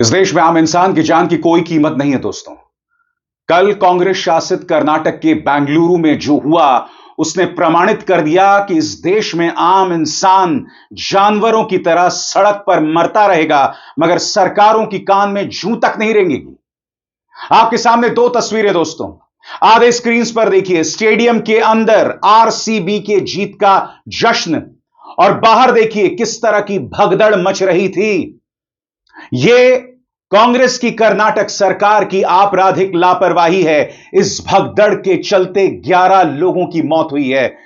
इस देश में आम इंसान की जान की कोई कीमत नहीं है दोस्तों। कल कांग्रेस शासित कर्नाटक के बेंगलुरु में जो हुआ, उसने प्रमाणित कर दिया कि इस देश में आम इंसान जानवरों की तरह सड़क पर मरता रहेगा, मगर सरकारों की कान में जूं तक नहीं रेंगेगी। आपके सामने दो तस्वीरें दोस्तों, आधे स्क्रीन पर देखिए। स्टेडियम के अंदर आरसीबी के जीत का जश्न, और बाहर देखिए किस तरह की भगदड़ मच रही थी। यह कांग्रेस की कर्नाटक सरकार की आपराधिक लापरवाही है। इस भगदड़ के चलते 11 लोगों की मौत हुई है,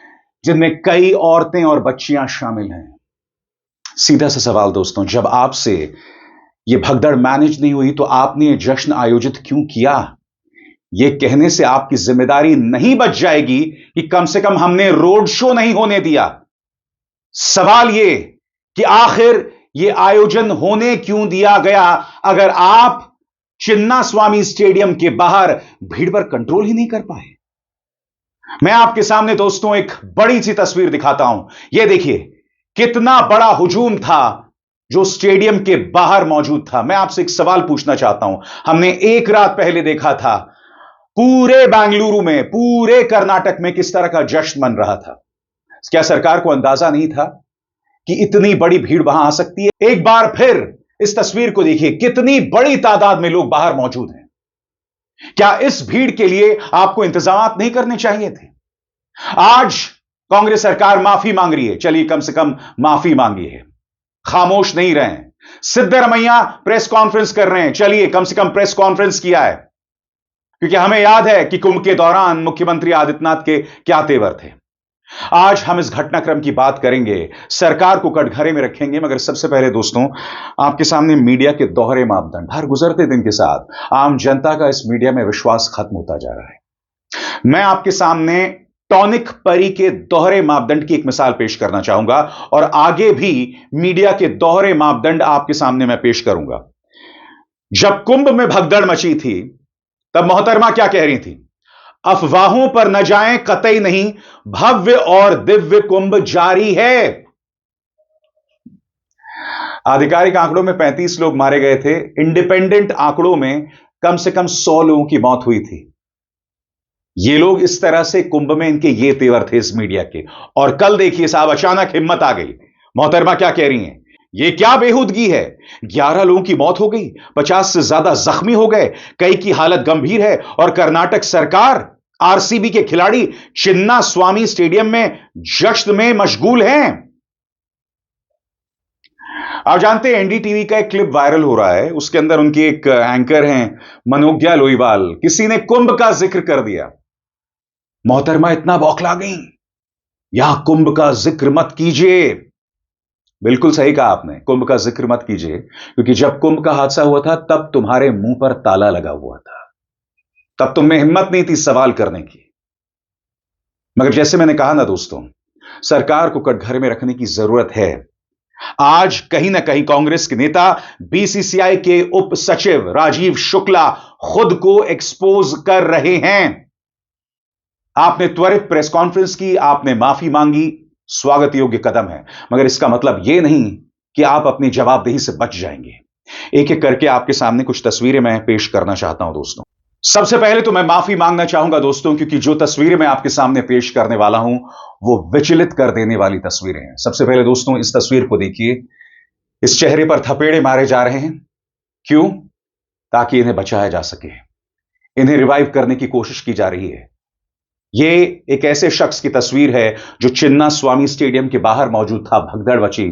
जिनमें कई औरतें और बच्चियां शामिल हैं। सीधा सा सवाल दोस्तों, जब आपसे यह भगदड़ मैनेज नहीं हुई तो आपने यह जश्न आयोजित क्यों किया? यह कहने से आपकी जिम्मेदारी नहीं बच जाएगी कि कम से कम हमने रोड शो नहीं होने दिया। सवाल यह कि आखिर यह आयोजन होने क्यों दिया गया, अगर आप चिन्नास्वामी स्टेडियम के बाहर भीड़ पर कंट्रोल ही नहीं कर पाए। मैं आपके सामने दोस्तों एक बड़ी सी तस्वीर दिखाता हूं। यह देखिए कितना बड़ा हुजूम था जो स्टेडियम के बाहर मौजूद था। मैं आपसे एक सवाल पूछना चाहता हूं। हमने एक रात पहले देखा था पूरे बेंगलुरु में, पूरे कर्नाटक में किस तरह का जश्न मन रहा था। क्या सरकार को अंदाजा नहीं था कि इतनी बड़ी भीड़ वहां आ सकती है? एक बार फिर इस तस्वीर को देखिए, कितनी बड़ी तादाद में लोग बाहर मौजूद हैं। क्या इस भीड़ के लिए आपको इंतजाम नहीं करने चाहिए थे? आज कांग्रेस सरकार माफी मांग रही है, चलिए कम से कम माफी मांगी है, खामोश नहीं रहे। सिद्धरमैया प्रेस कॉन्फ्रेंस कर रहे हैं, चलिए कम से कम प्रेस कॉन्फ्रेंस किया है, क्योंकि हमें याद है कि कुंभ के दौरान मुख्यमंत्री आदित्यनाथ के क्या तेवर थे। आज हम इस घटनाक्रम की बात करेंगे, सरकार को कटघरे में रखेंगे, मगर सबसे पहले दोस्तों आपके सामने मीडिया के दोहरे मापदंड। हर गुजरते दिन के साथ आम जनता का इस मीडिया में विश्वास खत्म होता जा रहा है। मैं आपके सामने टॉनिक परी के दोहरे मापदंड की एक मिसाल पेश करना चाहूंगा, और आगे भी मीडिया के दोहरे मापदंड आपके सामने मैं पेश करूंगा। जब कुंभ में भगदड़ मची थी, तब मोहतरमा क्या कह रही थी? अफवाहों पर न जाएं कतई नहीं, भव्य और दिव्य कुंभ जारी है। आधिकारिक आंकड़ों में 35 लोग मारे गए थे, इंडिपेंडेंट आंकड़ों में कम से कम 100 लोगों की मौत हुई थी। ये लोग इस तरह से कुंभ में, इनके ये तेवर थे इस मीडिया के। और कल देखिए साहब, अचानक हिम्मत आ गई। मोहतरमा क्या कह रही हैं? ये क्या बेहूदगी है? 11 लोगों की मौत हो गई, 50 से ज्यादा जख्मी हो गए, कई की हालत गंभीर है, और कर्नाटक सरकार आरसीबी के खिलाड़ी चिन्नास्वामी स्टेडियम में जश्न में मशगूल हैं। आप जानते हैं एनडीटीवी का एक क्लिप वायरल हो रहा है, उसके अंदर उनके एक एंकर हैं मनोज्ञा लोईवाल, किसी ने कुंभ का जिक्र कर दिया। मोहतरमा इतना बौखला गई, यहां कुंभ का जिक्र मत कीजिए। बिल्कुल सही कहा आपने, कुंभ का जिक्र मत कीजिए, क्योंकि जब कुंभ का हादसा हुआ था तब तुम्हारे मुंह पर ताला लगा हुआ था, तब तुम में हिम्मत नहीं थी सवाल करने की। मगर जैसे मैंने कहा ना दोस्तों, सरकार को कटघरे में रखने की जरूरत है। आज कहीं ना कहीं कांग्रेस के नेता बीसीसीआई के उप सचिव राजीव शुक्ला खुद को एक्सपोज कर रहे हैं। आपने त्वरित प्रेस कॉन्फ्रेंस की, आपने माफी मांगी, स्वागत योग्य कदम है, मगर इसका मतलब यह नहीं कि आप अपनी जवाबदेही से बच जाएंगे। एक एक करके आपके सामने कुछ तस्वीरें मैं पेश करना चाहता हूं दोस्तों। सबसे पहले तो मैं माफी मांगना चाहूंगा दोस्तों, क्योंकि जो तस्वीरें मैं आपके सामने पेश करने वाला हूं वो विचलित कर देने वाली तस्वीरें हैं। सबसे पहले दोस्तों इस तस्वीर को देखिए, इस चेहरे पर थपेड़े मारे जा रहे हैं। क्यों? ताकि इन्हें बचाया जा सके, इन्हें रिवाइव करने की कोशिश की जा रही है। यह एक ऐसे शख्स की तस्वीर है जो चिन्नास्वामी स्टेडियम के बाहर मौजूद था, भगदड़ मची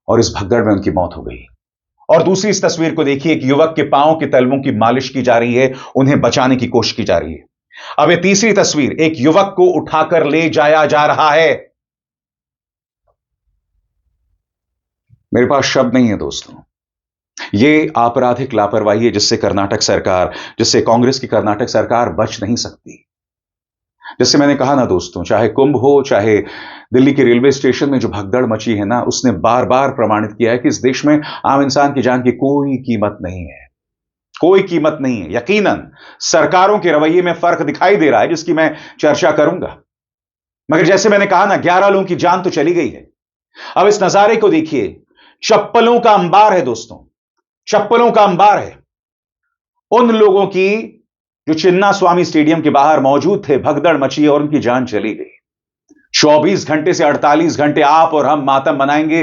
और इस भगदड़ में उनकी मौत हो गई। और दूसरी इस तस्वीर को देखिए, एक युवक के पांव के तलवों की मालिश की जा रही है, उन्हें बचाने की कोशिश की जा रही है। अब यह तीसरी तस्वीर, एक युवक को उठाकर ले जाया जा रहा है। मेरे पास शब्द नहीं है दोस्तों। यह आपराधिक लापरवाही है जिससे कर्नाटक सरकार, जिससे कांग्रेस की कर्नाटक सरकार बच नहीं सकती। जैसे मैंने कहा ना दोस्तों, चाहे कुंभ हो, चाहे दिल्ली के रेलवे स्टेशन में जो भगदड़ मची है ना, उसने बार बार प्रमाणित किया है कि इस देश में आम इंसान की जान की कोई कीमत नहीं है, कोई कीमत नहीं है। यकीनन सरकारों के रवैये में फर्क दिखाई दे रहा है, जिसकी मैं चर्चा करूंगा, मगर जैसे मैंने कहा ना, 11 लोगों की जान तो चली गई है। अब इस नजारे को देखिए, चप्पलों का अंबार है दोस्तों, चप्पलों का अंबार है उन लोगों की जो चिन्ना स्वामी स्टेडियम के बाहर मौजूद थे। भगदड़ मची और उनकी जान चली गई। 24 घंटे से 48 घंटे आप और हम मातम मनाएंगे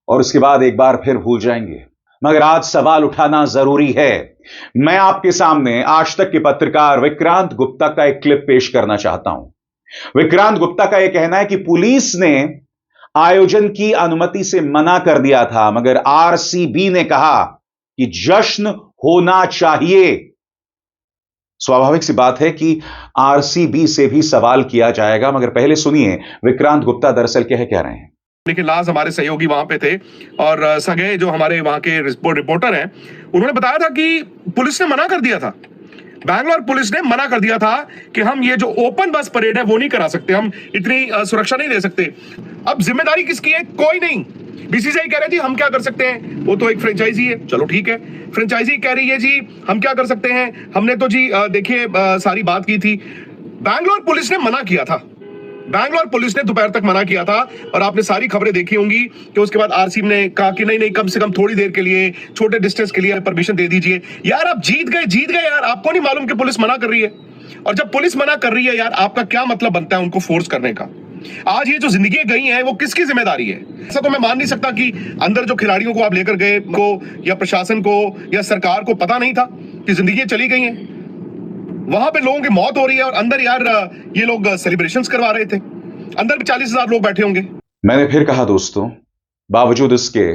और उसके बाद एक बार फिर भूल जाएंगे। मगर आज सवाल उठाना जरूरी है। मैं आपके सामने आज तक के पत्रकार विक्रांत गुप्ता का एक क्लिप पेश करना चाहता हूं। विक्रांत गुप्ता का यह कहना है कि पुलिस ने आयोजन की अनुमति से मना कर दिया था, मगर आरसीबी ने कहा कि जश्न होना चाहिए। स्वाभाविक सी बात है कि आरसीबी से भी सवाल किया जाएगा, मगर पहले सुनिए विक्रांत गुप्ता दरअसल क्या कह रहे हैं। लेकिन लास्ट हमारे सहयोगी वहां पे थे और सगे जो हमारे वहां के रिपोर्टर हैं, उन्होंने बताया था कि पुलिस ने मना कर दिया था। बैंगलोर पुलिस ने मना कर दिया था कि हम ये जो ओपन बस परेड है वो नहीं करा सकते, हम इतनी सुरक्षा नहीं दे सकते। अब जिम्मेदारी किसकी है? कोई नहीं। बीसीसीआई कह रही थी हम क्या कर सकते हैं, वो तो एक फ्रेंचाइजी है, चलो ठीक है। फ्रेंचाइजी कह रही है जी हम क्या कर सकते हैं, हमने तो जी देखिए सारी बात की थी। बैंगलोर पुलिस ने मना किया था, बैंगलोर पुलिस ने दोपहर तक मना किया था और आपने सारी खबरें देखी होंगी कि उसके बाद आरसीबी ने कहा कि नहीं नहीं कम से कम थोड़ी देर के लिए, छोटे डिस्टेंस के लिए परमिशन दे दीजिए। यार आप जीत गए यार, आपको नहीं मालूम कि पुलिस मना कर रही है? और जब पुलिस मना कर रही है यार, आपका क्या मतलब बनता है उनको फोर्स करने का? आज ये जो जिंदगी गई है वो किसकी जिम्मेदारी है? ऐसा तो मैं मान नहीं सकता कि अंदर जो खिलाड़ियों को आप लेकर गए को या प्रशासन को या सरकार को पता नहीं था कि जिंदगी चली गई है। वहां पे लोगों की मौत हो रही है और अंदर यार ये लोग सेलिब्रेशंस करवा रहे थे, अंदर भी 40,000 लोग बैठे होंगे। मैंने फिर कहा दोस्तों, बावजूद इसके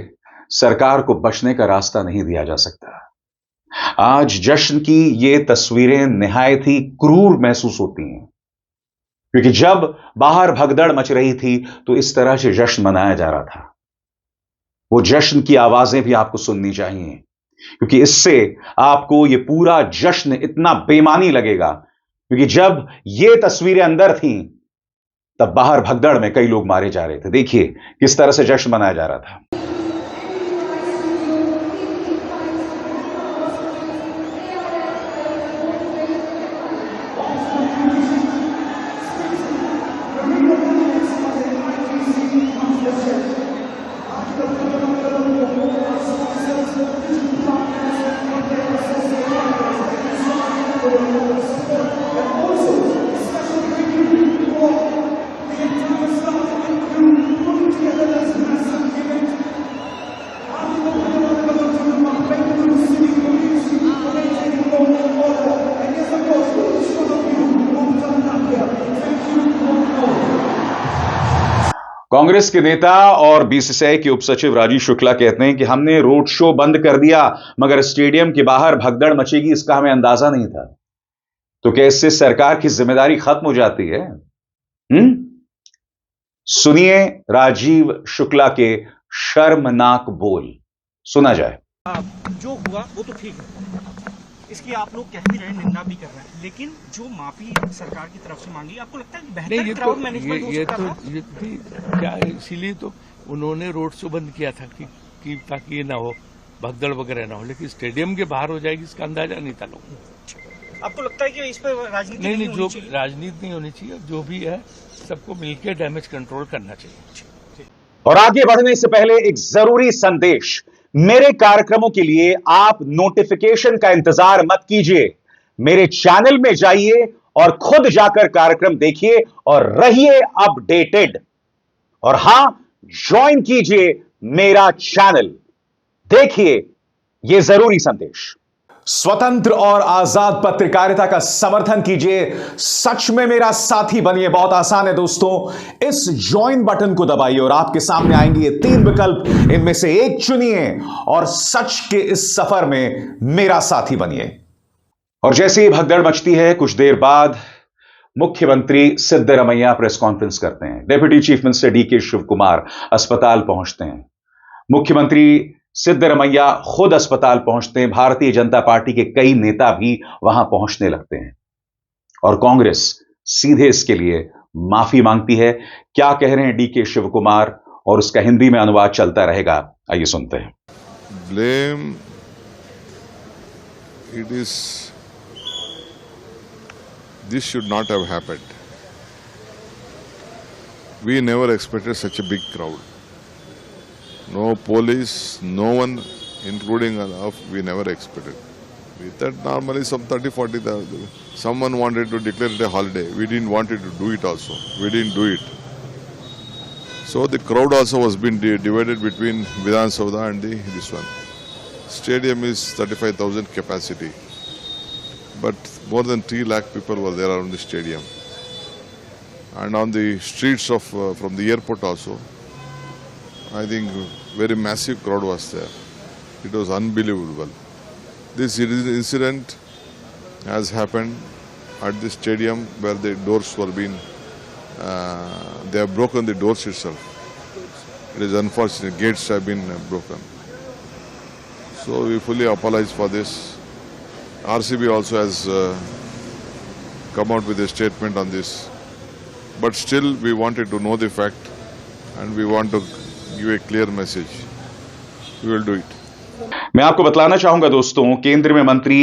सरकार को बचने का रास्ता नहीं दिया जा सकता। आज जश्न की ये तस्वीरें निहायत ही क्रूर महसूस होती हैं, क्योंकि जब बाहर भगदड़ मच रही थी तो इस तरह से जश्न मनाया जा रहा था। वो जश्न की आवाजें भी आपको सुननी चाहिए, क्योंकि इससे आपको ये पूरा जश्न इतना बेमानी लगेगा। क्योंकि जब ये तस्वीरें अंदर थीं, तब बाहर भगदड़ में कई लोग मारे जा रहे थे। देखिए किस तरह से जश्न मनाया जा रहा था। कांग्रेस के नेता और बीसीसीआई के उपसचिव राजीव शुक्ला कहते हैं कि हमने रोड शो बंद कर दिया, मगर स्टेडियम के बाहर भगदड़ मचेगी इसका हमें अंदाजा नहीं था। तो क्या इससे सरकार की जिम्मेदारी खत्म हो जाती है? सुनिए राजीव शुक्ला के शर्मनाक बोल, सुना जाए। जो हुआ वो तो ठीक है, इसकी आप लोग कह भी रहे हैं, निंदा भी कर रहे हैं, लेकिन जो माफी सरकार की तरफ से मांगी, आपको लगता है कि बेहतर क्राउड मैनेजमेंट हो सकता था? ये क्या, इसीलिए तो उन्होंने रोड शो बंद किया था कि ताकि ये ना हो, भगदड़ वगैरह ना हो। लेकिन स्टेडियम के बाहर हो जाएगी इसका अंदाजा नहीं था लोगों को। आपको लगता है कि इस पर राजनीति नहीं, जो राजनीति नहीं होनी चाहिए, जो भी है सबको मिलकर डैमेज कंट्रोल करना चाहिए। और आगे बढ़ने से पहले एक जरूरी संदेश, मेरे कार्यक्रमों के लिए आप नोटिफिकेशन का इंतजार मत कीजिए। मेरे चैनल में जाइए और खुद जाकर कार्यक्रम देखिए और रहिए अपडेटेड। और हां, ज्वाइन कीजिए मेरा चैनल। देखिए यह जरूरी संदेश। स्वतंत्र और आजाद पत्रकारिता का समर्थन कीजिए, सच में मेरा साथी बनिए। बहुत आसान है दोस्तों, इस ज्वाइन बटन को दबाइए और आपके सामने आएंगे ये 3 विकल्प, इनमें से एक चुनिए और सच के इस सफर में मेरा साथी बनिए। और जैसे ही भगदड़ मचती है, कुछ देर बाद मुख्यमंत्री सिद्धरमैया प्रेस कॉन्फ्रेंस करते हैं। Deputy chief minister DK Shivakumar अस्पताल पहुंचते हैं। मुख्यमंत्री सिद्धरमैया खुद अस्पताल पहुंचते हैं। भारतीय जनता पार्टी के कई नेता भी वहां पहुंचने लगते हैं और कांग्रेस सीधे इसके लिए माफी मांगती है। क्या कह रहे हैं डीके शिव कुमार, और उसका हिंदी में अनुवाद चलता रहेगा, आइए सुनते हैं। Blame it is this should not have happened. We never expected such a big crowd. No police, no one including enough we never expected. We thought normally some 30-40, someone wanted to declare it a holiday. We didn't want it to do it also. We didn't do it. So the crowd also was being divided between Vidhan Sabha and this one. Stadium is 35,000 capacity, but more than 3 lakh people were there around the stadium. And on the streets of from the airport also, I think very massive crowd was there. It was unbelievable. This incident has happened at the stadium where the doors were being, they have broken the doors itself. It is unfortunate, gates have been broken. So we fully apologize for this. RCB also has come out with a statement on this. But still we wanted to know the fact and we want to give a clear message. We will do it. मैं आपको बतलाना चाहूंगा दोस्तों, केंद्र में मंत्री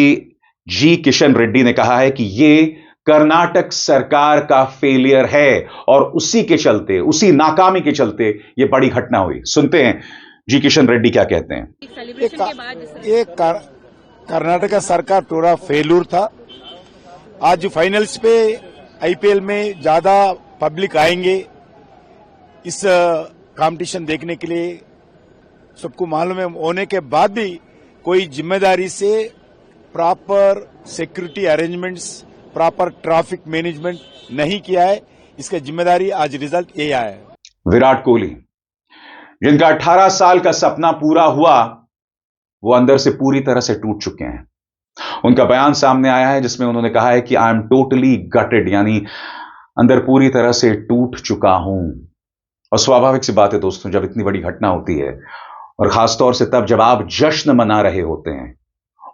जी किशन रेड्डी ने कहा है कि यह कर्नाटक सरकार का फेलियर है और उसी के चलते, उसी नाकामी के चलते यह बड़ी घटना हुई। सुनते हैं जी किशन रेड्डी क्या कहते हैं। ये कर्नाटक सरकार पूरा फेल्यूर था। आज फाइनल्स पे आईपीएल में ज्यादा पब्लिक आएंगे इस कंपटीशन देखने के लिए, सबको मालूम है। होने के बाद भी कोई जिम्मेदारी से proper security arrangements, proper traffic management नहीं किया है। इसका जिम्मेदारी आज रिजल्ट ये आया है। विराट कोहली, जिनका 18 साल का सपना पूरा हुआ, वो अंदर से पूरी तरह से टूट चुके हैं। उनका बयान सामने आया है जिसमें उन्होंने कहा है कि आई एम टोटली गटेड, यानी अंदर पूरी तरह से टूट चुका हूं। और स्वाभाविक सी बात है दोस्तों, जब इतनी बड़ी घटना होती है और खासतौर से तब जब आप जश्न मना रहे होते हैं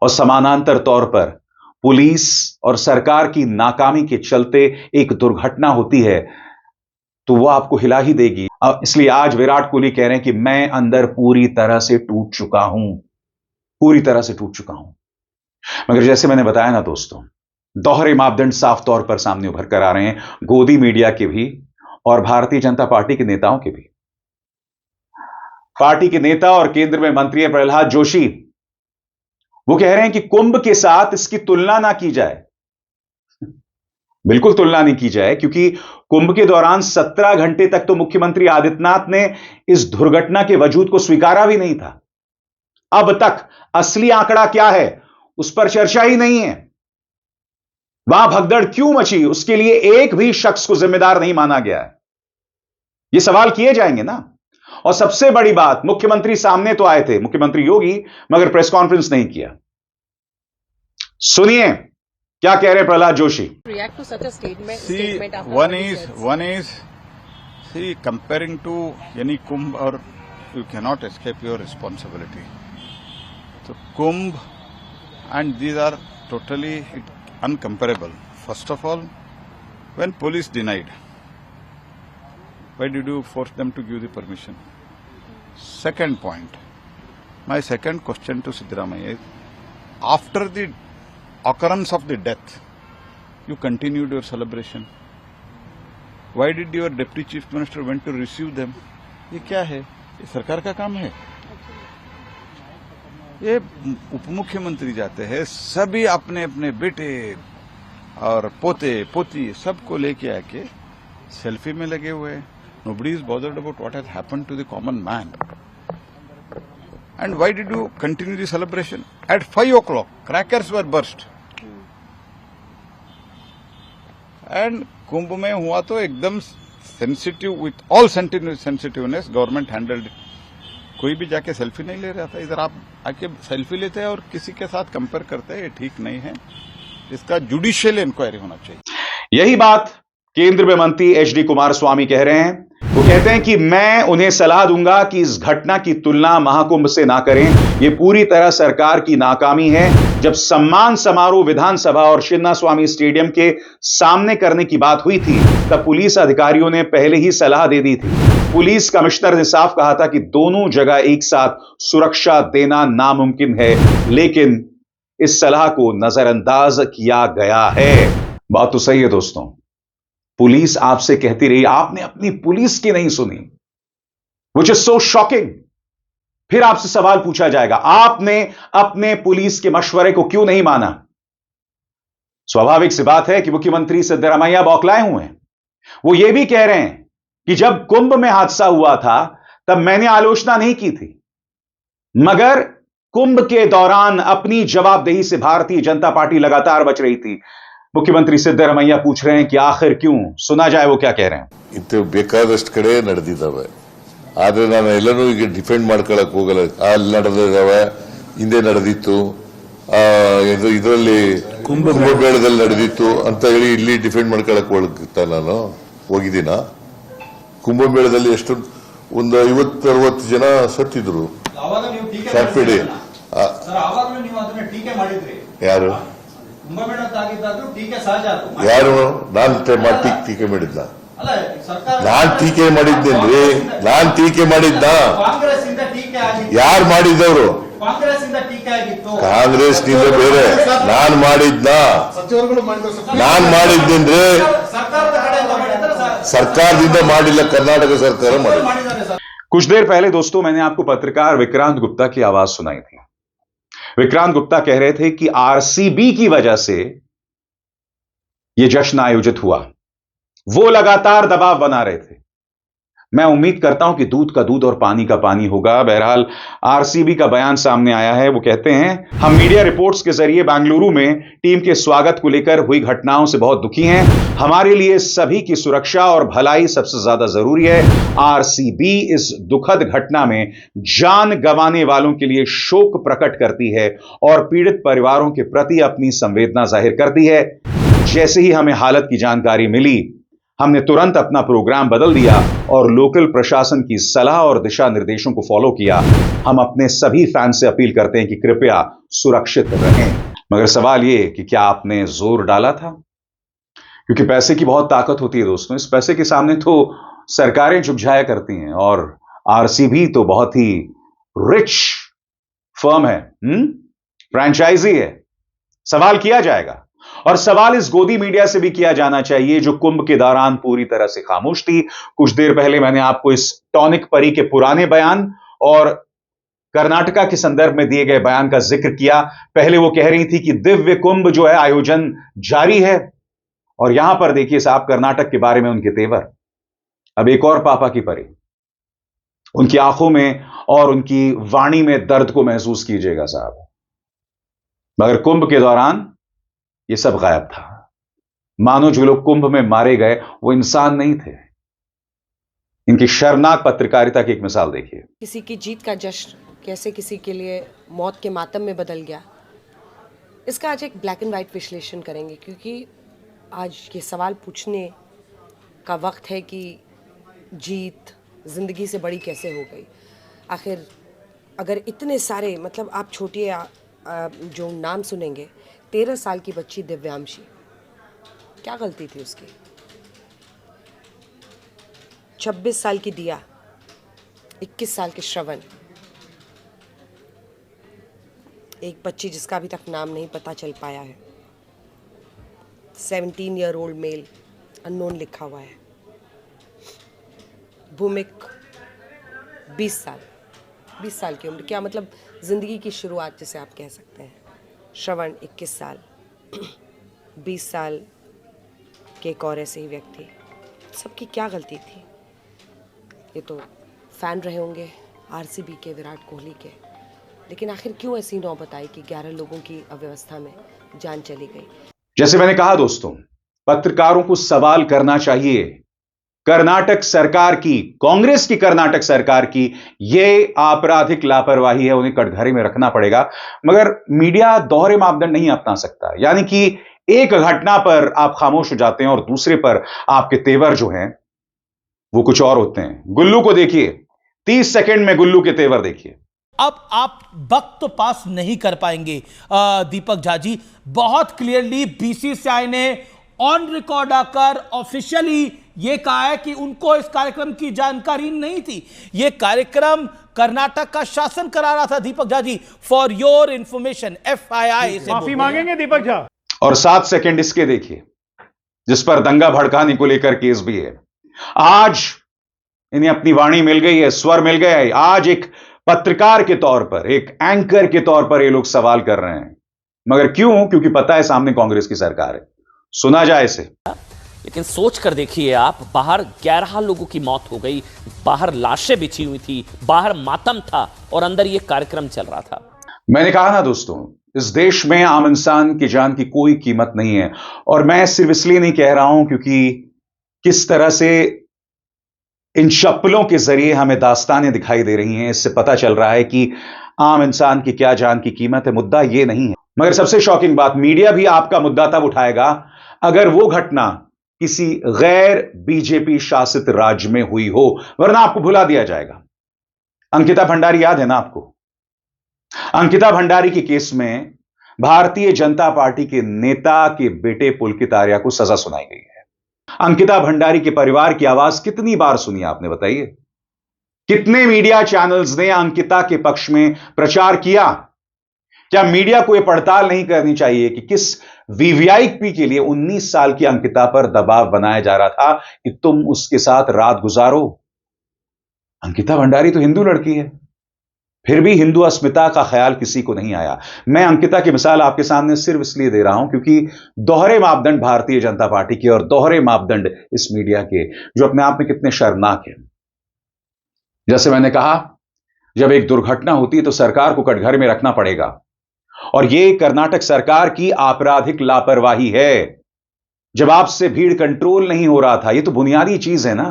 और समानांतर तौर पर पुलिस और सरकार की नाकामी के चलते एक दुर्घटना होती है, तो वो आपको हिला ही देगी। इसलिए आज विराट कोहली कह रहे हैं कि मैं अंदर पूरी तरह से टूट चुका हूं, पूरी तरह से टूट चुका हूं। मगर जैसे मैंने बताया ना दोस्तों, दोहरे मापदंड साफ तौर पर सामने उभर कर आ रहे हैं, गोदी मीडिया के भी और भारतीय जनता पार्टी के नेताओं के भी। पार्टी के नेता और केंद्र में मंत्री प्रहलाद जोशी, वो कह रहे हैं कि कुंभ के साथ इसकी तुलना ना की जाए। बिल्कुल तुलना नहीं की जाए, क्योंकि कुंभ के दौरान 17 घंटे तक तो मुख्यमंत्री आदित्यनाथ ने इस दुर्घटना के वजूद को स्वीकारा भी नहीं था। अब तक असली आंकड़ा क्या है उस पर चर्चा ही नहीं है। वहां भगदड़ क्यों मची, उसके लिए एक भी शख्स को जिम्मेदार नहीं माना गया है। ये सवाल किए जाएंगे ना। और सबसे बड़ी बात, मुख्यमंत्री सामने तो आए थे, मुख्यमंत्री योगी, मगर प्रेस कॉन्फ्रेंस नहीं किया। सुनिए क्या कह रहे Prahlad Joshi. React to such a statement. One is see, comparing to any Kumbh, or you cannot escape your responsibility. So Kumbh and these are totally uncomparable. First of all, when police denied, why did you force them to give the permission? Second point, my second question to Siddaramaiah is, after the occurrence of the death, you continued your celebration. Why did your deputy chief minister went to receive them? ये क्या है? ये सरकार का काम है। ये उप मुख्यमंत्री जाते हैं, सभी अपने अपने बेटे और पोते पोती सबको लेके आके सेल्फी में लगे हुए हैं। Nobody is bothered about what has happened to the common man. And why did you continue the celebration? At 5 o'clock, crackers were burst. And कुंभ में हुआ तो एकदम sensitive, with all sensitiveness government handled. कोई भी जाके सेल्फी नहीं ले रहा था। इधर आप आके सेल्फी लेते हैं और किसी के साथ कंपेयर करते हैं, ये ठीक नहीं है। इसका जुडिशियल इंक्वायरी होना चाहिए। यही बात केंद्र में मंत्री एचडी कुमारस्वामी कह रहे हैं। वो कहते हैं कि मैं उन्हें सलाह दूंगा कि इस घटना की तुलना महाकुंभ से ना करें। यह पूरी तरह सरकार की नाकामी है। जब सम्मान समारोह विधानसभा और चिन्ना स्वामी स्टेडियम के सामने करने की बात हुई थी, तब पुलिस अधिकारियों ने पहले ही सलाह दे दी थी। पुलिस कमिश्नर ने साफ कहा था कि दोनों जगह एक साथ सुरक्षा देना नामुमकिन है, लेकिन इस सलाह को नजरअंदाज किया गया है। बात तो सही है दोस्तों, पुलिस आपसे कहती रही, आपने अपनी पुलिस की नहीं सुनी, which is so shocking। फिर आपसे सवाल पूछा जाएगा, आपने अपने पुलिस के मशवरे को क्यों नहीं माना? स्वाभाविक सी बात है कि मुख्यमंत्री सिद्धरामैया बौखलाए हुए हैं। वो ये भी कह रहे हैं कि जब कुंभ में हादसा हुआ था तब मैंने आलोचना नहीं की थी, मगर कुंभ के दौरान अपनी जवाबदेही से भारतीय जनता पार्टी लगातार बच रही थी। मुख्यमंत्री सिद्धरामैया पूछ रहे हैं कि आखिर क्यों? सुना जाए वो क्या कह रहे हैं। ಇದು ಬೇಕಾದಷ್ಟು ಕಡೆ ನಡೆದಿದ್ದಾವೆ, ಆದ್ರೆ ನಾನು ಎಲ್ಲನೂ ಈಗ ಡಿಫೆಂಡ್ ಮಾಡ್ಕೊಳಕ್ ಹೋಗಲ್ಲ. ಅಲ್ಲಿ ನಡೆದಿದ್ದಾವೆ, ಹಿಂದೆ ನಡೆದಿತ್ತು, ಇದರಲ್ಲಿ ಕುಂಭಮೇಳದಲ್ಲಿ ನಡೆದಿತ್ತು ಅಂತ ಹೇಳಿ ಇಲ್ಲಿ ಡಿಫೆಂಡ್ ಮಾಡ್ಕೊಳಕ್ ನಾನು ಹೋಗಿದ್ದೀನ? ಕುಂಭಮೇಳದಲ್ಲಿ ಎಷ್ಟು ಒಂದು 50-60 ಜನ ಸತ್ತಿದ್ರು. ಸಾಕ್ಬೇಡಿ. ಯಾರು ಯಾರು ನಾನು ಟೀಕೆ ಮಾಡಿದ್ದ? ನಾನ್ ಟೀಕೆ ಮಾಡಿದ್ದೇನ್ರಿ? ನಾನ್ ಟೀಕೆ ಮಾಡಿದ್ದ? ಯಾರು ಮಾಡಿದವರು? ಕಾಂಗ್ರೆಸ್ ನಿಂದ ಬೇರೆ. ನಾನ್ ಮಾಡಿದ್ದ? ನಾನ್ ಮಾಡಿದ್ದೇನ್ರಿ? ಸರ್ಕಾರದಿಂದ ಮಾಡಿಲ್ಲ, ಕರ್ನಾಟಕ ಸರ್ಕಾರ ಮಾಡಿಲ್ಲ. कुछ देर पहले दोस्तों मैंने आपको पत्रकार विक्रांत गुप्ता की आवाज सुनाई थी। विक्रांत गुप्ता कह रहे थे कि आरसीबी की वजह से यह जश्न आयोजित हुआ, वो लगातार दबाव बना रहे थे। मैं उम्मीद करता हूं कि दूध का दूध और पानी का पानी होगा। बहरहाल आरसीबी का बयान सामने आया है। वो कहते हैं, हम मीडिया रिपोर्ट्स के जरिए बेंगलुरु में टीम के स्वागत को लेकर हुई घटनाओं से बहुत दुखी हैं। हमारे लिए सभी की सुरक्षा और भलाई सबसे ज्यादा जरूरी है। आरसीबी इस दुखद घटना में जान गंवाने वालों के लिए शोक प्रकट करती है और पीड़ित परिवारों के प्रति अपनी संवेदना जाहिर करती है। जैसे ही हमें हालत की जानकारी मिली, हमने तुरंत अपना प्रोग्राम बदल दिया और लोकल प्रशासन की सलाह और दिशा निर्देशों को फॉलो किया। हम अपने सभी फैंस से अपील करते हैं कि कृपया सुरक्षित रहें। मगर सवाल यह कि क्या आपने जोर डाला था? क्योंकि पैसे की बहुत ताकत होती है दोस्तों। इस पैसे के सामने तो सरकारें झुक जाया करती हैं और आरसीबी तो बहुत ही रिच फर्म है, फ्रेंचाइजी है। सवाल किया जाएगा और सवाल इस गोदी मीडिया से भी किया जाना चाहिए जो कुंभ के दौरान पूरी तरह से खामोश थी। कुछ देर पहले मैंने आपको इस टॉनिक परी के पुराने बयान और कर्नाटका के संदर्भ में दिए गए बयान का जिक्र किया। पहले वो कह रही थी कि दिव्य कुंभ जो है आयोजन जारी है, और यहां पर देखिए साहब कर्नाटक के बारे में उनके तेवर। अब एक और पापा की परी, उनकी आंखों में और उनकी वाणी में दर्द को महसूस कीजिएगा साहब। मगर कुंभ के दौरान ये सब गायब था। मानो जो लोग कुंभ में मारे गए वो इंसान नहीं थे। इनकी शर्मनाक पत्रकारिता की एक मिसाल देखिए। किसी की जीत का जश्न कैसे किसी के लिए मौत के मातम में बदल गया, इसका आज एक ब्लैक एंड वाइट विश्लेषण करेंगे, क्योंकि आज ये सवाल पूछने का वक्त है कि जीत जिंदगी से बड़ी कैसे हो गई। आखिर अगर इतने सारे, मतलब आप छोटी जो नाम सुनेंगे, 13 साल की बच्ची दिव्यांशी, क्या गलती थी उसकी? 26 साल की दिया, 21 साल के श्रवण, एक बच्ची जिसका अभी तक नाम नहीं पता चल पाया है, 17 ईयर ओल्ड मेल अननोन लिखा हुआ है, भूमिक 20 साल की उम्र, क्या मतलब जिंदगी की शुरुआत जिसे आप कह सकते हैं। श्रवण 21 साल, 20 साल के एक और ऐसे ही व्यक्ति, सबकी क्या गलती थी? ये तो फैन रहे होंगे आरसीबी के, विराट कोहली के, लेकिन आखिर क्यों ऐसी नौबत आई कि 11 लोगों की अव्यवस्था में जान चली गई? जैसे मैंने कहा दोस्तों, पत्रकारों को सवाल करना चाहिए। कर्नाटक सरकार की, कांग्रेस की कर्नाटक सरकार की यह आपराधिक लापरवाही है, उन्हें कटघरे में रखना पड़ेगा। मगर मीडिया दोहरे मापदंड नहीं अपना सकता, यानी कि एक घटना पर आप खामोश हो जाते हैं और दूसरे पर आपके तेवर जो हैं वो कुछ और होते हैं। गुल्लू को देखिए, 30 सेकंड में गुल्लू के तेवर देखिए। अब आप वक्त तो पास नहीं कर पाएंगे दीपक झा जी। बहुत क्लियरली बीसीसीआई ने ऑन रिकॉर्ड आकर ऑफिशियली यह कहा है कि उनको इस कार्यक्रम की जानकारी नहीं थी। यह कार्यक्रम कर्नाटक का शासन करा रहा था Deepak Jha ji, for your information. FII से माफी मांगेंगे दीपक झा। और 7 सेकंड इसके देखिए, जिस पर दंगा भड़काने को लेकर केस भी है। आज इन्हें अपनी वाणी मिल गई है, स्वर मिल गया है। आज एक पत्रकार के तौर पर, एक एंकर के तौर पर ये लोग सवाल कर रहे हैं। मगर क्यों? क्योंकि पता है सामने कांग्रेस की सरकार है। सुना जाए इसे। लेकिन सोच कर देखिए आप, बाहर 11 लोगों की मौत हो गई, बाहर लाशें बिछी हुई थी, बाहर मातम था और अंदर यह कार्यक्रम चल रहा था। मैंने कहा ना दोस्तों, इस देश में आम इंसान की जान की कोई कीमत नहीं है। और मैं सिर्फ इसलिए नहीं कह रहा हूं क्योंकि किस तरह से इन चप्पलों के जरिए हमें दास्तानें दिखाई दे रही हैं, इससे पता चल रहा है कि आम इंसान की क्या जान की कीमत है। मुद्दा यह नहीं है। मगर सबसे शॉकिंग बात, मीडिया भी आपका मुद्दा तब उठाएगा अगर वो घटना किसी गैर बीजेपी शासित राज्य में हुई हो, वरना आपको भुला दिया जाएगा। अंकिता भंडारी याद है ना आपको? अंकिता भंडारी के केस में भारतीय जनता पार्टी के नेता के बेटे पुलकित आर्या को सजा सुनाई गई है। अंकिता भंडारी के परिवार की आवाज कितनी बार सुनी आपने, बताइए? कितने मीडिया चैनल्स ने अंकिता के पक्ष में प्रचार किया? क्या मीडिया को यह पड़ताल नहीं करनी चाहिए कि किस वीवीआईपी के लिए 19 साल की अंकिता पर दबाव बनाया जा रहा था कि तुम उसके साथ रात गुजारो? अंकिता भंडारी तो हिंदू लड़की है, फिर भी हिंदू अस्मिता का ख्याल किसी को नहीं आया। मैं अंकिता की मिसाल आपके सामने सिर्फ इसलिए दे रहा हूं क्योंकि दोहरे मापदंड भारतीय जनता पार्टी के और दोहरे मापदंड इस मीडिया के, जो अपने आप में कितने शर्मनाक है। जैसे मैंने कहा, जब एक दुर्घटना होती है तो सरकार को कटघरे में रखना पड़ेगा, और यह कर्नाटक सरकार की आपराधिक लापरवाही है। जब आपसे भीड़ कंट्रोल नहीं हो रहा था, यह तो बुनियादी चीज है ना।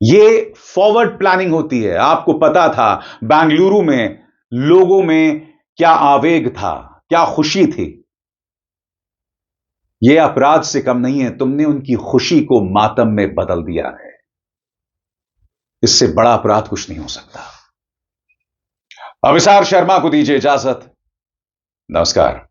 यह फॉरवर्ड प्लानिंग होती है। आपको पता था बेंगलुरु में लोगों में क्या आवेग था, क्या खुशी थी। यह अपराध से कम नहीं है। तुमने उनकी खुशी को मातम में बदल दिया है। इससे बड़ा अपराध कुछ नहीं हो सकता। अभिसार शर्मा को दीजिए इजाजत। नमस्कार।